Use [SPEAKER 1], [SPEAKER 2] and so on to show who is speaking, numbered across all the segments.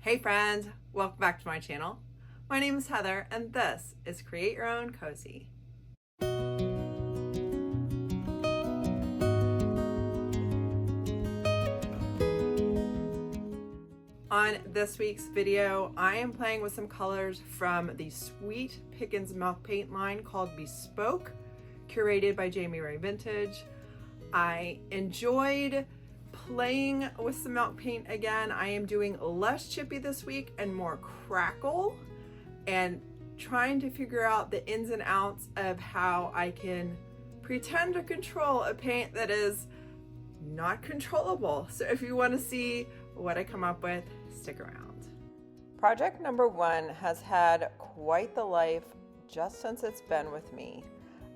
[SPEAKER 1] Hey friends, welcome back to my channel. My name is Heather and this is Create Your Own Cozy. On this week's video, I am playing with some colors from the Sweet Pickins Milk Paint line called Bespoke, curated by Jamie Ray Vintage. I enjoyed playing with some milk paint again. I am doing less chippy this week and more crackle, and trying to figure out the ins and outs of how I can pretend to control a paint that is not controllable. So if you want to see what I come up with, stick around. Project number one has had quite the life just since it's been with me.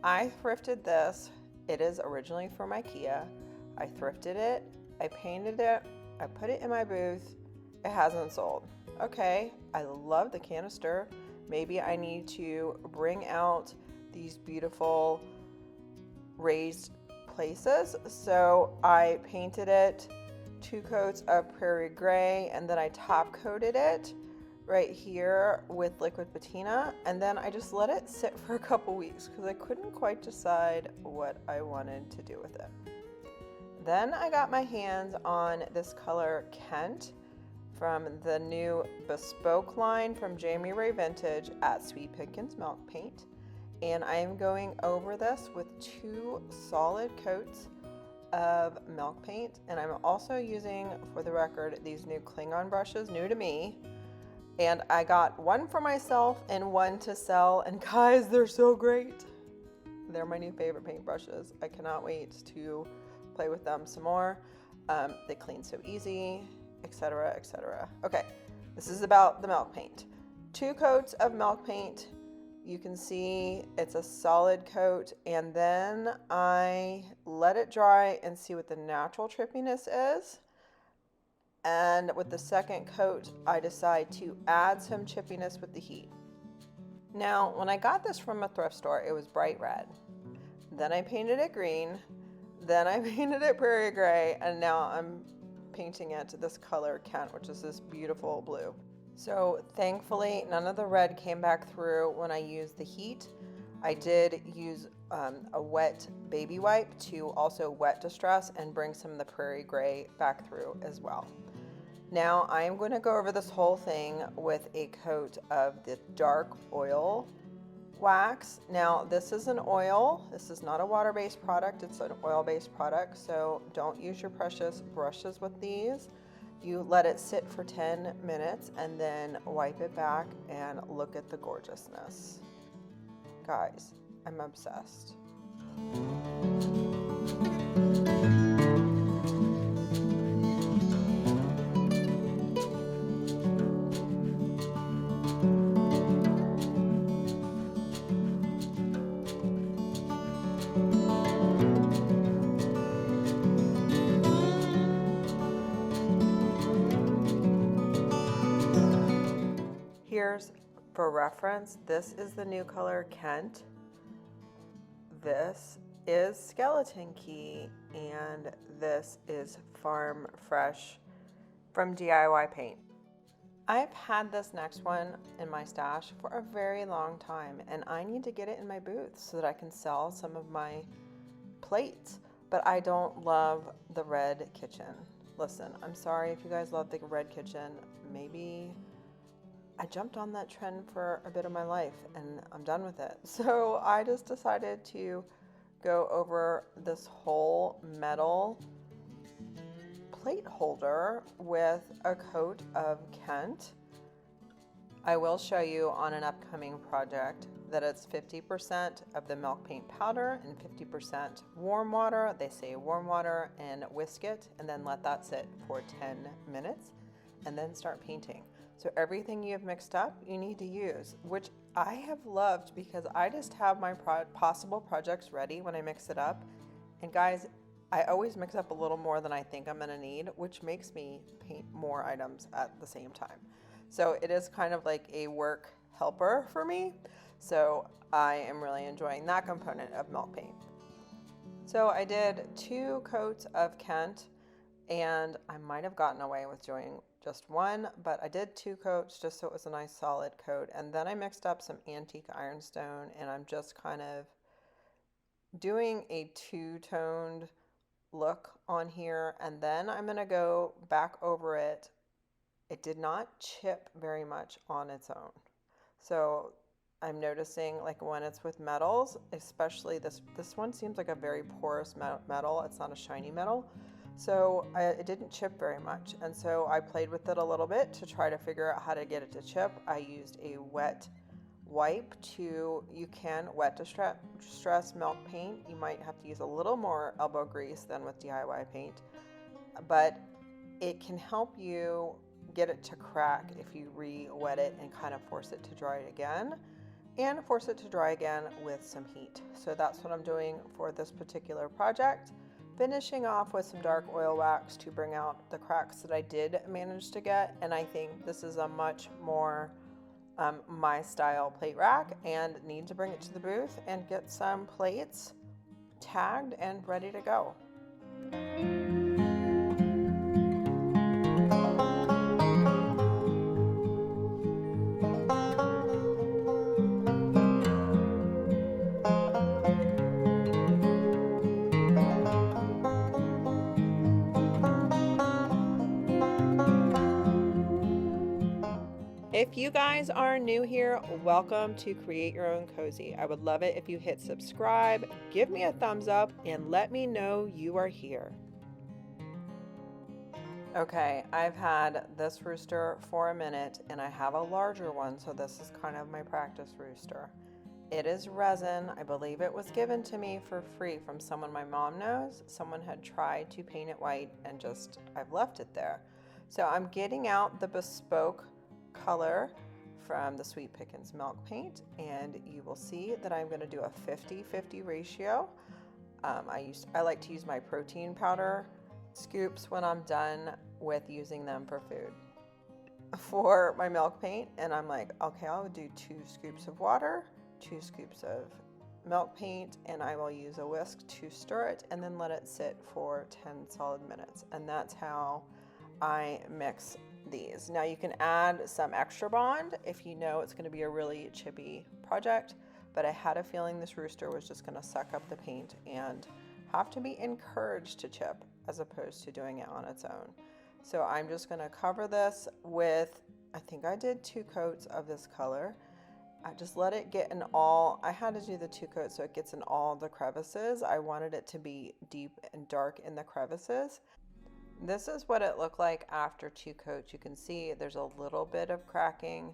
[SPEAKER 1] I thrifted this. It is originally from IKEA. I thrifted it, I painted it, I put it in my booth. It hasn't sold. Okay, I love the canister. Maybe I need to bring out these beautiful raised places. So I painted it 2 coats of Prairie gray, and then I top coated it right here with liquid patina, and then I just let it sit for a couple weeks because I couldn't quite decide what I wanted to do with it. Then I got my hands on this color Kent from the new Bespoke line from Jamie Ray Vintage at Sweet Pickins Milk Paint, and I am going over this with 2 solid coats of milk paint, and I'm also using, for the record, these new Klingon brushes, new to me, and I got one for myself and one to sell, and guys, they're so great. They're my new favorite paintbrushes. I cannot wait to play with them some more. They clean so easy, etc., etc. Okay, this is about the milk paint. 2 coats of milk paint. You can see it's a solid coat, and then I let it dry and see what the natural trippiness is. And with the second coat, I decide to add some chippiness with the heat. Now, when I got this from a thrift store, it was bright red. Then I painted it green. Then I painted it Prairie gray, and now I'm painting it this color Kent, which is this beautiful blue. So thankfully, none of the red came back through when I used the heat. I did use a wet baby wipe to also wet distress and bring some of the Prairie gray back through as well. Now I am going to go over this whole thing with a coat of the dark oil wax. Now this is an oil. This is not a water-based product. It's an oil-based product. So don't use your precious brushes with these. You let it sit for 10 minutes and then wipe it back, and look at the gorgeousness. Guys, I'm obsessed. Here's, for reference, this is the new color Kent. This is Skeleton Key, and this is Farm Fresh from DIY Paint. I've had this next one in my stash for a very long time, and I need to get it in my booth so that I can sell some of my plates, but I don't love the red kitchen. Listen, I'm sorry if you guys love the red kitchen. Maybe I jumped on that trend for a bit of my life and I'm done with it. So I just decided to go over this whole metal plate holder with a coat of Kent. I will show you on an upcoming project that it's 50% of the milk paint powder and 50% warm water. They say warm water, and whisk it and then let that sit for 10 minutes and then start painting. So everything you have mixed up, you need to use, which I have loved because I just have my possible projects ready when I mix it up. And guys, I always mix up a little more than I think I'm gonna need, which makes me paint more items at the same time. So it is kind of like a work helper for me. So I am really enjoying that component of milk paint. So I did 2 coats of Kent, and I might have gotten away with just one, but I did 2 coats just so it was a nice solid coat. And then I mixed up some antique ironstone, and I'm just kind of doing a two-toned look on here. And then I'm going to go back over it. It did not chip very much on its own. So I'm noticing, like, when it's with metals, especially this one seems like a very porous metal. It's not a shiny metal. So it didn't chip very much. And so I played with it a little bit to try to figure out how to get it to chip. I used a wet wipe you can wet distress milk paint. You might have to use a little more elbow grease than with DIY paint, but it can help you get it to crack if you re-wet it and kind of force it to dry again, and force it to dry again with some heat. So that's what I'm doing for this particular project. Finishing off with some dark oil wax to bring out the cracks that I did manage to get, and I think this is a much more my style plate rack, and need to bring it to the booth and get some plates tagged and ready to go. If you guys are new here, welcome to Create Your Own Cozy. I would love it if you hit subscribe, give me a thumbs up, and let me know you are here. Okay, I've had this rooster for a minute, and I have a larger one, so this is kind of my practice rooster. It is resin. I believe it was given to me for free from someone my mom knows. Someone had tried to paint it white and I've left it there. So I'm getting out the Bespoke color from the Sweet Pickins Milk Paint, and you will see that I'm going to do a 50-50 ratio. I like to use my protein powder scoops when I'm done with using them for food for my milk paint, and I'm like, okay, I'll do 2 scoops of water, 2 scoops of milk paint, and I will use a whisk to stir it and then let it sit for 10 solid minutes. And that's how I mix these. Now you can add some extra bond if you know it's going to be a really chippy project, but I had a feeling this rooster was just going to suck up the paint and have to be encouraged to chip as opposed to doing it on its own. So I'm just going to cover this with, I think I did 2 coats of this color. I just let it get in all, I had to do the 2 coats so it gets in all the crevices. I wanted it to be deep and dark in the crevices. This is what it looked like after 2 coats. You can see there's a little bit of cracking,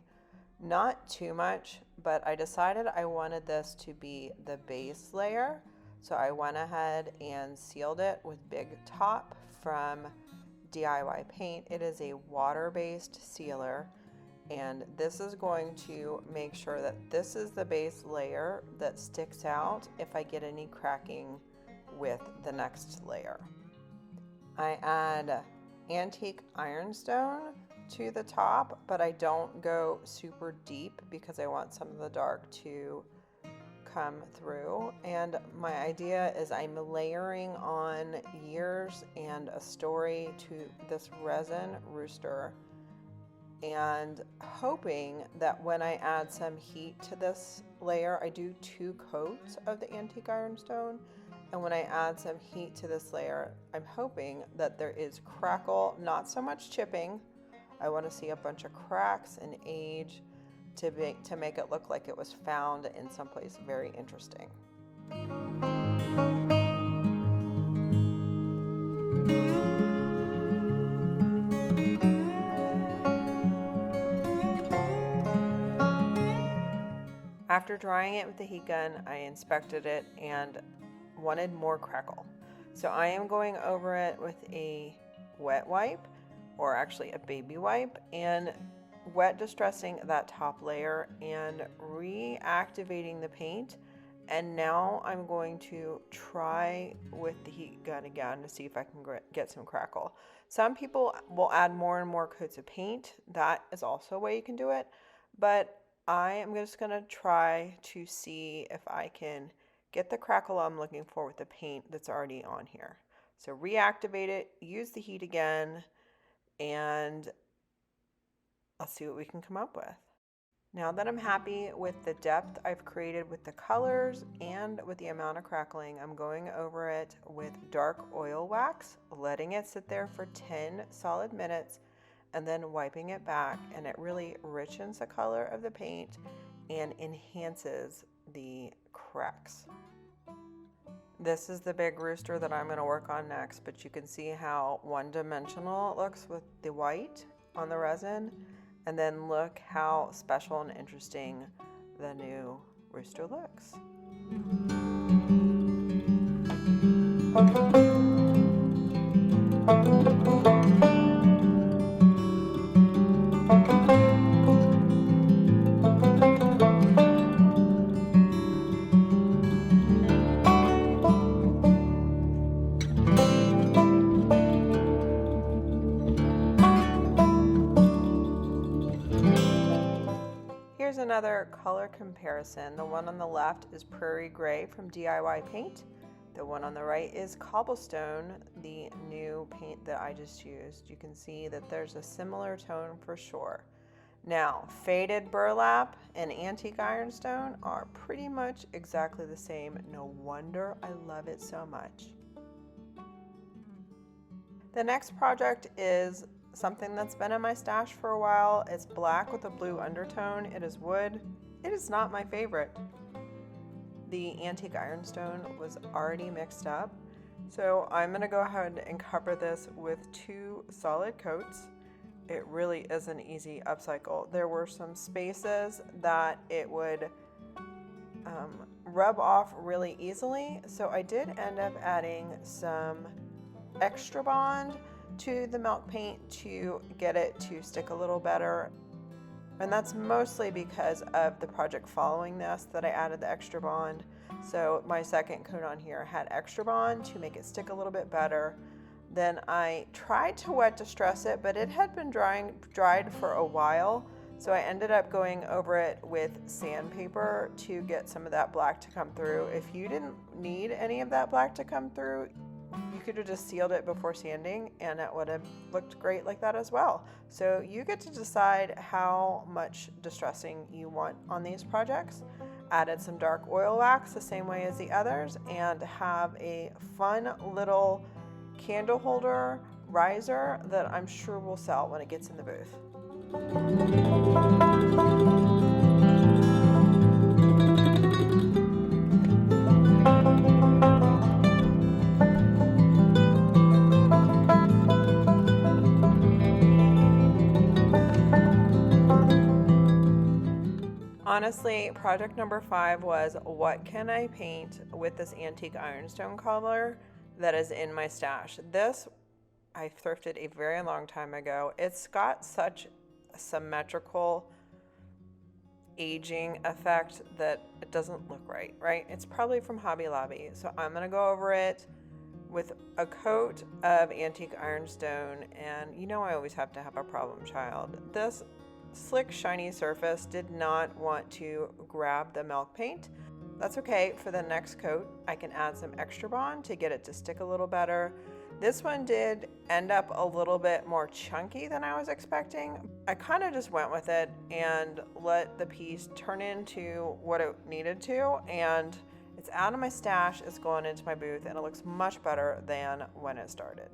[SPEAKER 1] not too much, but I decided I wanted this to be the base layer. So I went ahead and sealed it with Big Top from DIY Paint. It is a water-based sealer, and this is going to make sure that this is the base layer that sticks out if I get any cracking with the next layer. I add antique ironstone to the top, but I don't go super deep because I want some of the dark to come through. And my idea is I'm layering on years and a story to this resin rooster, and hoping that when I add some heat to this layer, I do 2 coats of the antique ironstone, and when I add some heat to this layer, I'm hoping that there is crackle, not so much chipping. I want to see a bunch of cracks and age to make it look like it was found in someplace very interesting. After drying it with the heat gun, I inspected it and wanted more crackle. So I am going over it with a wet wipe, or actually a baby wipe, and wet distressing that top layer and reactivating the paint. And now I'm going to try with the heat gun again to see if I can get some crackle. Some people will add more and more coats of paint. That is also a way you can do it, but I am just going to try to see if I can get the crackle I'm looking for with the paint that's already on here. So reactivate it, use the heat again, and let's see what we can come up with. Now that I'm happy with the depth I've created with the colors and with the amount of crackling, I'm going over it with dark oil wax, letting it sit there for 10 solid minutes, and then wiping it back, and it really richens the color of the paint and enhances the cracks. This is the big rooster that I'm going to work on next, but you can see how one-dimensional it looks with the white on the resin. And then look how special and interesting the new rooster looks. Here's another color comparison. The one on the left is Prairie Gray from DIY Paint. The one on the right is Cobblestone, the new paint that I just used. You can see that there's a similar tone for sure. Now, faded burlap and antique ironstone are pretty much exactly the same. No wonder I love it so much. The next project is something that's been in my stash for a while. It's black with a blue undertone. It is wood. It is not my favorite. The antique ironstone was already mixed up, so I'm going to go ahead and cover this with 2 solid coats. It really is an easy upcycle. There were some spaces that it would rub off really easily, so I did end up adding some extra bond to the milk paint to get it to stick a little better. And that's mostly because of the project following this that I added the extra bond. So my second coat on here had extra bond to make it stick a little bit better. Then I tried to wet distress it, but it had been dried for a while. So I ended up going over it with sandpaper to get some of that black to come through. If you didn't need any of that black to come through, you could have just sealed it before sanding and it would have looked great like that as well. So you get to decide how much distressing you want on these projects. Added some dark oil wax the same way as the others, and have a fun little candle holder riser that I'm sure will sell when it gets in the booth. Honestly, project number 5 was, what can I paint with this antique ironstone color that is in my stash? This I thrifted a very long time ago. It's got such a symmetrical aging effect that it doesn't look right? It's probably from Hobby Lobby. So I'm going to go over it with a coat of antique ironstone, and you know I always have to have a problem child. This slick shiny surface did not want to grab the milk paint. That's okay. For the next coat I can add some extra bond to get it to stick a little better. This one did end up a little bit more chunky than I was expecting. I kind of just went with it and let the piece turn into what it needed to, and it's out of my stash, it's going into my booth, and it looks much better than when it started.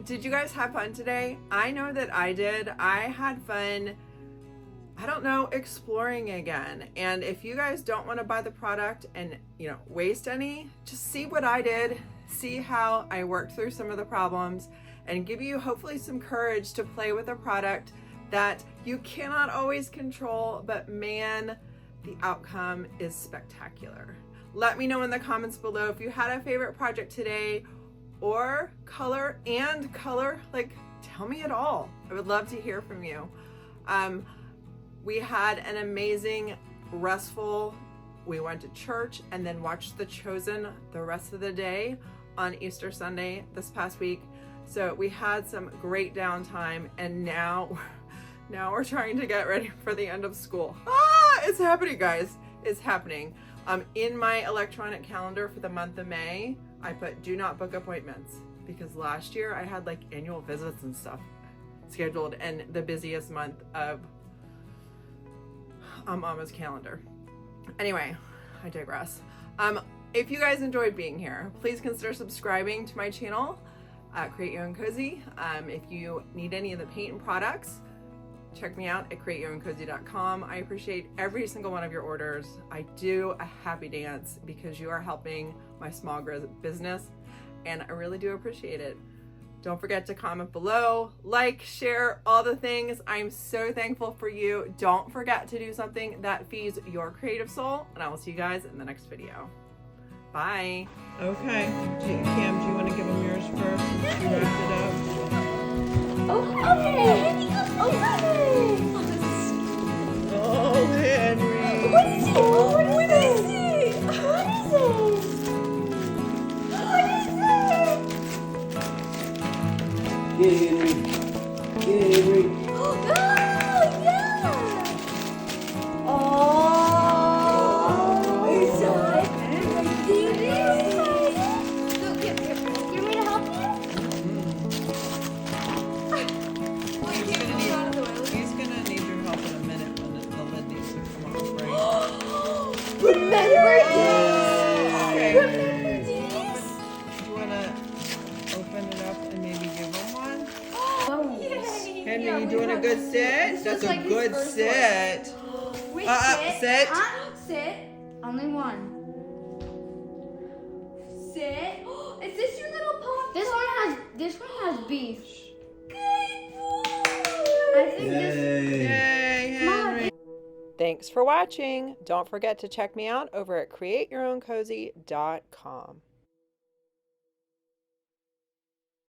[SPEAKER 1] did you guys have fun today? I know that I did. I had fun, I don't know, exploring again. And if you guys don't want to buy the product and, you know, waste any, just see what I did, see how I worked through some of the problems, and give you hopefully some courage to play with a product that you cannot always control, but man, the outcome is spectacular. Let me know in the comments below if you had a favorite project today, or color, like tell me it all. I would love to hear from you. We had an amazing, restful, we went to church and then watched The Chosen the rest of the day on Easter Sunday this past week. So we had some great downtime, and now we're trying to get ready for the end of school. It's happening, guys. It's happening. In my electronic calendar for the month of May, I put do not book appointments, because last year I had like annual visits and stuff scheduled, and the busiest month of Mama's calendar. Anyway, I digress. If you guys enjoyed being here, please consider subscribing to my channel, Create Your Own Cozy. If you need any of the paint and products, check me out at createyourowncozy.com. I appreciate every single one of your orders. I do a happy dance because you are helping my small business, and I really do appreciate it. Don't forget to comment below, like, share, all the things. I'm so thankful for you. Don't forget to do something that feeds your creative soul, and I will see you guys in the next video. Bye. Okay, Cam, do you want to give them yours first since you wrapped it up?
[SPEAKER 2] Okay.
[SPEAKER 1] Oh, Henry.
[SPEAKER 2] What is it? What is it? What is it? What is it?
[SPEAKER 3] Get it, Henry. Get it, Henry.
[SPEAKER 2] Oh, yeah. Oh, it's so you want me to help you?
[SPEAKER 1] He's gonna need your help in a minute when the lid needs to come off, right?
[SPEAKER 2] Remember
[SPEAKER 1] Okay.
[SPEAKER 2] Remember these?
[SPEAKER 1] You wanna open it up and maybe give him one?
[SPEAKER 2] Oh,
[SPEAKER 1] Henry, you doing a good sit? That's a
[SPEAKER 2] like
[SPEAKER 1] good sit.
[SPEAKER 2] Wait,
[SPEAKER 1] Sit.
[SPEAKER 2] Sit. Only one. Sit. Is this your little pup? This one has beef. Good boy. I think
[SPEAKER 1] Yay, Henry. Thanks for watching. Don't forget to check me out over at createyourowncozy.com.